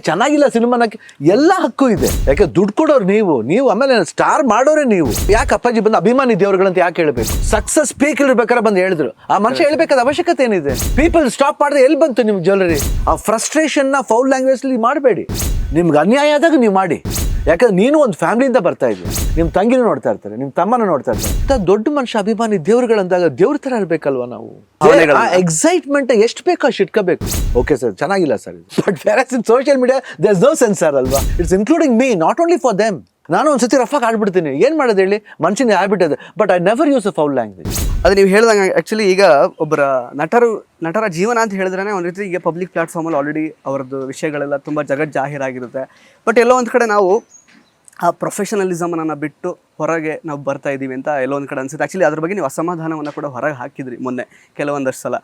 ಚೆನ್ನಾಗಿಲ್ಲ ಸಿನಿಮಾನಕ್ಕೆ ಎಲ್ಲ ಹಕ್ಕು ಇದೆ. ಯಾಕೆ ದುಡ್ಡು ಕೊಡೋರು ನೀವು ಆಮೇಲೆ ಸ್ಟಾರ್ ಮಾಡೋರೆ ನೀವು. ಯಾಕೆ ಅಪ್ಪಾಜಿ ಬಂದು ಅಭಿಮಾನಿ ದೇವ್ರುಗಳಂತ ಯಾಕೆ ಹೇಳ್ಬೇಕು? ಸಕ್ಸಸ್ ಪೀಕ್ ಇರ್ಬೇಕಾದ್ರೆ ಬಂದು ಹೇಳಿದ್ರು, ಆ ಮನುಷ್ಯ ಹೇಳ್ಬೇಕಾದ ಅವಶ್ಯಕತೆ ಏನಿದೆ? ಪೀಪಲ್ ಸ್ಟಾಪ್ ಮಾಡಿದ್ರೆ ಎಲ್ಲಿ ಬಂತು ನಿಮ್ಗೆ ಜ್ಯುವೆಲರಿ? ಆ ಫ್ರಸ್ಟ್ರೇಷನ್ ನ ಫೌಲ್ ಲ್ಯಾಂಗ್ವೇಜ್ ಮಾಡಬೇಡಿ. ನಿಮ್ಗೆ ಅನ್ಯಾಯ ಆದಾಗ ನೀವು ಮಾಡಿ. ಯಾಕಂದ್ರೆ ನೀನು ಒಂದು ಫ್ಯಾಮಿಲಿಯಿಂದ ಬರ್ತಾ ಇದ್ದೀವಿ, ನಿಮ್ಮ ತಂಗಿನೂ ನೋಡ್ತಾ ಇರ್ತಾರೆ, ನಿಮ್ಮ ತಮ್ಮನ ನೋಡ್ತಾ ಇರ್ತಾರೆ. ದೊಡ್ಡ ಮನುಷ್ಯ ಅಭಿಮಾನಿ ದೇವ್ರುಗಳಂದಾಗ ದೇವ್ರ ತರ ಇರ್ಬೇಕಲ್ವಾ ನಾವು? ಎಕ್ಸೈಟ್ಮೆಂಟ್ ಎಷ್ಟು ಬೇಕೋ ಅಷ್ಟು ಇಟ್ಕೋಬೇಕು. ಓಕೆ ಸರ್, ಚೆನ್ನಾಗಿಲ್ಲ ಸರ್ ಇದು, but where in social media there is no censor ಅಲ್ವಾ? It's including me, not only for them. ನಾನು ಒಂದ್ಸತಿ ರಫಾಗಿ ಆಡ್ಬಿಡ್ತೀನಿ, ಏನ್ ಮಾಡೋದು ಹೇಳಿ, ಮನುಷ್ಯನ ಹ್ಯಾಬಿಟ್ ಅದು. But I never use a foul language. ಅದು ನೀವು ಹೇಳಿದಂಗೆ ಆ್ಯಕ್ಚುಲಿ ಈಗ ಒಬ್ಬರ ನಟರ ಜೀವನ ಅಂತ ಹೇಳಿದ್ರೆ ಒಂದು ರೀತಿ ಈಗ ಪಬ್ಲಿಕ್ ಪ್ಲಾಟ್ಫಾರ್ಮಲ್ಲಿ ಆಲ್ರೆಡಿ ಅವರದ್ದು ವಿಷಯಗಳೆಲ್ಲ ತುಂಬ ಜಾಹೀರಾಗಿರುತ್ತೆ. ಬಟ್ ಎಲ್ಲೋ ಒಂದು ಕಡೆ ನಾವು ಆ ಪ್ರೊಫೆಷನಲಿಸಮನ್ನು ಬಿಟ್ಟು ಹೊರಗೆ ನಾವು ಬರ್ತಾ ಇದ್ದೀವಿ ಅಂತ ಎಲ್ಲೋ ಒಂದು ಕಡೆ ಅನ್ಸುತ್ತೆ. ಆ್ಯಕ್ಚುಲಿ ಅದ್ರ ಬಗ್ಗೆ ನೀವು ಅಸಮಾಧಾನವನ್ನು ಕೂಡ ಹೊರಗೆ ಹಾಕಿದ್ರಿ ಮೊನ್ನೆ ಕೆಲವೊಂದಷ್ಟು ಸಲ.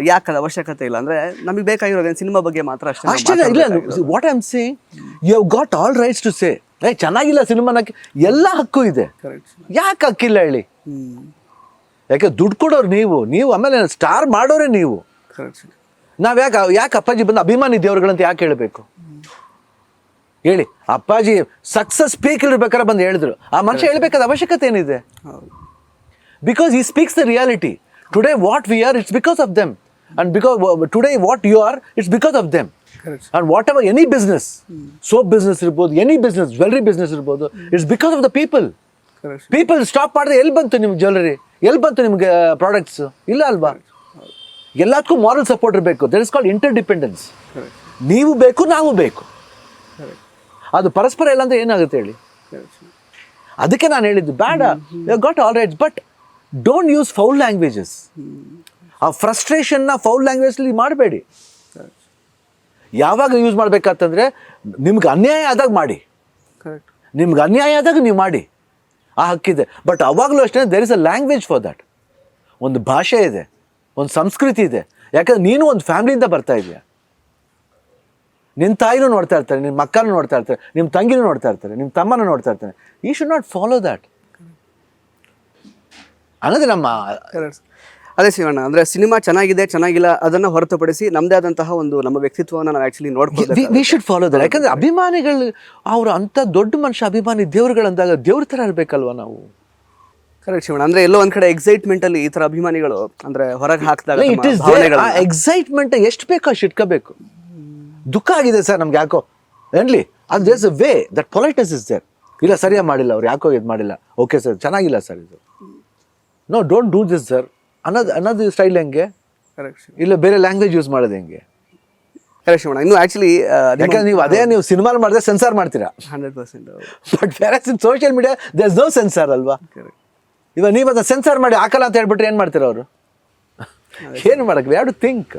ಯಾಕೆ ಅದು ಅವಶ್ಯಕತೆ ಇಲ್ಲ ಅಂದರೆ ನಮಗೆ ಬೇಕಾಗಿರೋದೇನು ಸಿನಿಮಾ ಬಗ್ಗೆ ಮಾತ್ರ ಅಷ್ಟೇ. ಇಲ್ಲ, what I am saying, you have got all rights to say ಚೆನ್ನಾಗಿಲ್ಲ ಸಿನಿಮಾನಕ್ಕೆ ಎಲ್ಲ ಹಕ್ಕು ಇದೆ. ಯಾಕೆ ಹಕ್ಕಿಲ್ಲ ಹೇಳಿ? ಯಾಕೆ ದುಡ್ಡು ಕೊಡೋರು ನೀವು ಆಮೇಲೆ ಸ್ಟಾರ್ ಮಾಡೋರೆ ನೀವು. ನಾವ್ ಯಾಕೆ ಅಪ್ಪಾಜಿ ಬಂದು ಅಭಿಮಾನಿ ದೇವ್ರುಗಳಂತ ಯಾಕೆ ಹೇಳ್ಬೇಕು ಹೇಳಿ? ಅಪ್ಪಾಜಿ ಸಕ್ಸಸ್ ಪೀಕ್ ಇರ್ಬೇಕಾದ್ರೆ ಬಂದು ಹೇಳಿದ್ರು, ಆ ಮನುಷ್ಯ ಹೇಳ್ಬೇಕಾದ ಅವಶ್ಯಕತೆ ಏನಿದೆ? Because he speaks the reality. Today what we are, it's because of them. And because today what you are, it's because of them. And whatever, any business, soap business irbodu, any business, jewelry business irbodu, it's because of the people. People stop ಮಾಡಿದ್ರೆ ಎಲ್ಲಿ ಬಂತು ನಿಮ್ಗೆ jewellery, ಎಲ್ಲಿ ಬಂತು ನಿಮ್ಗೆ products? ಇಲ್ಲ ಅಲ್ವಾ? ಎಲ್ಲದಕ್ಕೂ ಮಾರಲ್ ಸಪೋರ್ಟ್ ಇರಬೇಕು. That is called interdependence. ನೀವು ಬೇಕು, ನಾವು ಬೇಕು. ಅದು ಪರಸ್ಪರ ಇಲ್ಲ ಅಂದ್ರೆ ಏನಾಗುತ್ತೆ ಹೇಳಿ? ಅದಕ್ಕೆ ನಾನು ಹೇಳಿದ್ದು ಬೇಡ, you got all rights, but don't use foul languages. ಆ ಫ್ರಸ್ಟ್ರೇಷನ್ನ ಫೌಲ್ ಲ್ಯಾಂಗ್ವೇಜ್ ಮಾಡಬೇಡಿ. ಯಾವಾಗ ಯೂಸ್ ಮಾಡ್ಬೇಕಂತಂದ್ರೆ ನಿಮ್ಗೆ ಅನ್ಯಾಯ ಆದಾಗ ಮಾಡಿ, ನಿಮ್ಗೆ ಅನ್ಯಾಯ ಆದಾಗ ನೀವು ಮಾಡಿ, ಆ ಹಕ್ಕಿದೆ. ಬಟ್ ಅವಾಗಲೂ ಅಷ್ಟೇ there is a language for that. ಒಂದು ಭಾಷೆ ಇದೆ, ಒಂದು ಸಂಸ್ಕೃತಿ ಇದೆ. ಯಾಕಂದ್ರೆ ನೀನು ಒಂದು ಫ್ಯಾಮಿಲಿಯಿಂದ ಬರ್ತಾ ಇದೆಯಾ. ನಿನ್ನ ತಾಯಿನೂ ನೋಡ್ತಾ ಇರ್ತಾರೆ, ನಿಮ್ಮ ಅಕ್ಕನೂ ನೋಡ್ತಾ ಇರ್ತಾರೆ, ನಿಮ್ಮ ತಂಗಿನೂ ನೋಡ್ತಾ ಇರ್ತಾರೆ, ನಿಮ್ಮ ತಮ್ಮನೂ ನೋಡ್ತಾ ಇರ್ತಾನೆ. You should not follow that ಅನ್ನೋದು ನಮ್ಮ. ಅದೇ ಶಿವಣ್ಣ, ಅಂದರೆ ಸಿನಿಮಾ ಚೆನ್ನಾಗಿದೆ ಚೆನ್ನಾಗಿಲ್ಲ ಅದನ್ನು ಹೊರತುಪಡಿಸಿ ನಮ್ಮದೇ ಆದಂತಹ ಒಂದು ನಮ್ಮ ವ್ಯಕ್ತಿತ್ವವನ್ನು ನಾವು ಆ್ಯಕ್ಚುಲಿ ನೋಡ್ಬೋದು. We should follow that. ಯಾಕಂದರೆ ಅಭಿಮಾನಿಗಳು ಅವರು ಅಂಥ ದೊಡ್ಡ ಮನುಷ್ಯ ಅಭಿಮಾನಿ ದೇವ್ರುಗಳಂದಾಗ ದೇವ್ರ ಥರ ಇರಬೇಕಲ್ವ ನಾವು? ಕರೆಕ್ಟ್ ಶಿವಣ್ಣ. ಅಂದರೆ ಎಲ್ಲೋ ಒಂದು ಕಡೆ ಎಕ್ಸೈಟ್ಮೆಂಟಲ್ಲಿ ಈ ಥರ ಅಭಿಮಾನಿಗಳು ಅಂದರೆ ಹೊರಗೆ ಹಾಕಿದಾಗ ಇಟ್ ಇಸ್ ಎಕ್ಸೈಟ್ಮೆಂಟ್ ಎಷ್ಟು ಬೇಕೋ ಅಷ್ಟು ಇಟ್ಕೋಬೇಕು. ದುಃಖ ಆಗಿದೆ ಸರ್ ನಮ್ಗೆ ಯಾಕೋ ಏನ್ಲಿ, ಅದು there's a way that politeness is there. ಇಲ್ಲ ಸರಿಯಾಗಿ ಮಾಡಿಲ್ಲ ಅವ್ರು, ಯಾಕೋ ಇದು ಮಾಡಿಲ್ಲ, ಓಕೆ ಸರ್ ಚೆನ್ನಾಗಿಲ್ಲ ಸರ್ ಇದು, no don't do this sir ಅನ್ನೋದು ಸ್ಟೈಲ್ ಹೆಂಗೆ? ಇಲ್ಲ ಬೇರೆ ಲ್ಯಾಂಗ್ವೇಜ್ ಯೂಸ್ ಮಾಡೋದು ಹೆಂಗೆ? ಕರೆಕ್ಟ್ ಶಿವಣ್ಣ. ಇನ್ನು ಆ್ಯಕ್ಚುಲಿ ಯಾಕಂದ್ರೆ ನೀವು ಸಿನಿಮಾ ಮಾಡಿದ್ರೆ ಸೆನ್ಸಾರ್ ಮಾಡ್ತೀರಾ 100%. But where in social media there is no censor ಅಲ್ವಾ? ಇವಾಗ ನೀವು ಅದನ್ನ ಸೆನ್ಸಾರ್ ಮಾಡಿ ಹಾಕಲ್ಲ ಅಂತ ಹೇಳ್ಬಿಟ್ರೆ ಏನು ಮಾಡ್ತೀರ ಅವರು? ಏನು ಮಾಡಕ್ಕೆ? We have to think.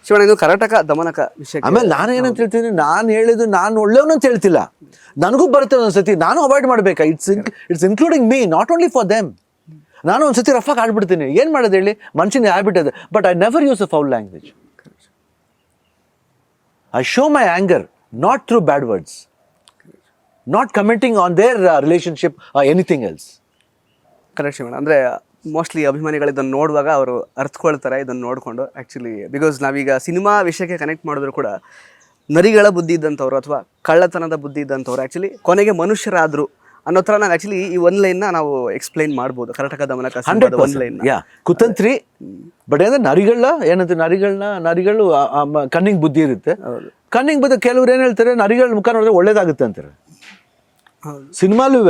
Shivanna, ಇದು ಕರ್ನಾಟಕ ದಮನಕ ವಿಷಯ. ಆಮೇಲೆ ನಾನು ಏನಂತ ಹೇಳ್ತೀನಿ, ನಾನು ಹೇಳಿದ್ದು ನಾನು ಒಳ್ಳೆಯವನು ಅಂತ ಹೇಳ್ತಿಲ್ಲ, ನನಗೂ ಬರುತ್ತೆ ಒಂದ್ಸತಿ, ನಾನು ಅವಾಯ್ಡ್ ಮಾಡಬೇಕಾ? It's including me, not only for them. ನಾನು ಒಂದ್ಸತಿ ರಫಾಗಿ ಆಡ್ಬಿಡ್ತೀನಿ, ಏನು ಮಾಡೋದು ಹೇಳಿ, ಮನುಷ್ಯನ ಹ್ಯಾಬಿಟ್ ಅದು. But I never use a foul language. I show my anger not through bad words, not commenting on there relationship or anything else. Correct Shivanna. ಅಂದರೆ mostly ಅಭಿಮಾನಿಗಳು ಇದನ್ನು ನೋಡುವಾಗ ಅವರು ಅರ್ಥಕೊಳ್ತಾರೆ ಇದನ್ನು ನೋಡಿಕೊಂಡು. ಆ್ಯಕ್ಚುಲಿ ಬಿಕಾಸ್ ನಾವೀಗ ಸಿನಿಮಾ ವಿಷಯಕ್ಕೆ ಕನೆಕ್ಟ್ ಮಾಡಿದ್ರು ಕೂಡ ನರಿಗಳ ಬುದ್ಧಿ ಇದ್ದಂಥವ್ರು ಅಥವಾ ಕಳ್ಳತನದ ಬುದ್ಧಿ ಇದ್ದಂಥವ್ರು ಆ್ಯಕ್ಚುಲಿ ಕೊನೆಗೆ ಮನುಷ್ಯರಾದರು ಅನ್ನೋ ಥರ ನಾವು ಆ್ಯಕ್ಚುಲಿ ಈ ಒನ್ ಲೈನ್ನ ನಾವು ಎಕ್ಸ್ಪ್ಲೈನ್ ಮಾಡ್ಬೋದು. ಕರ್ನಾಟಕ ದಮನಕ ಒನ್ ಲೈನ್ ಕುತಂತ್ರಿ, ಬಟ್ ಏನಂದ್ರೆ ನರಿಗಳು ಕಣ್ಣಿಂಗ್ ಬುದ್ಧಿ ಇರುತ್ತೆ. ಕಣ್ಣಿಂಗ್ ಬುದ್ಧಿ ಕೆಲವ್ರು ಏನು ಹೇಳ್ತಾರೆ, ನರಿಗಳ ಮುಖ ನೋಡಿದ್ರೆ ಒಳ್ಳೇದಾಗುತ್ತೆ ಅಂತಾರೆ. ಸಿನಿಮಾಲೂ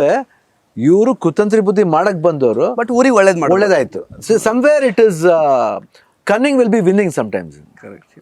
ಇವರು ಕುತಂತ್ರಿ ಬುದ್ಧಿ ಮಾಡಕ್ ಬಂದವರು, ಬಟ್ ಊರಿಗೆ ಒಳ್ಳೇದಾಯ್ತು. Somewhere it is ಕನ್ನಿಂಗ್ will be winning sometimes. Correct.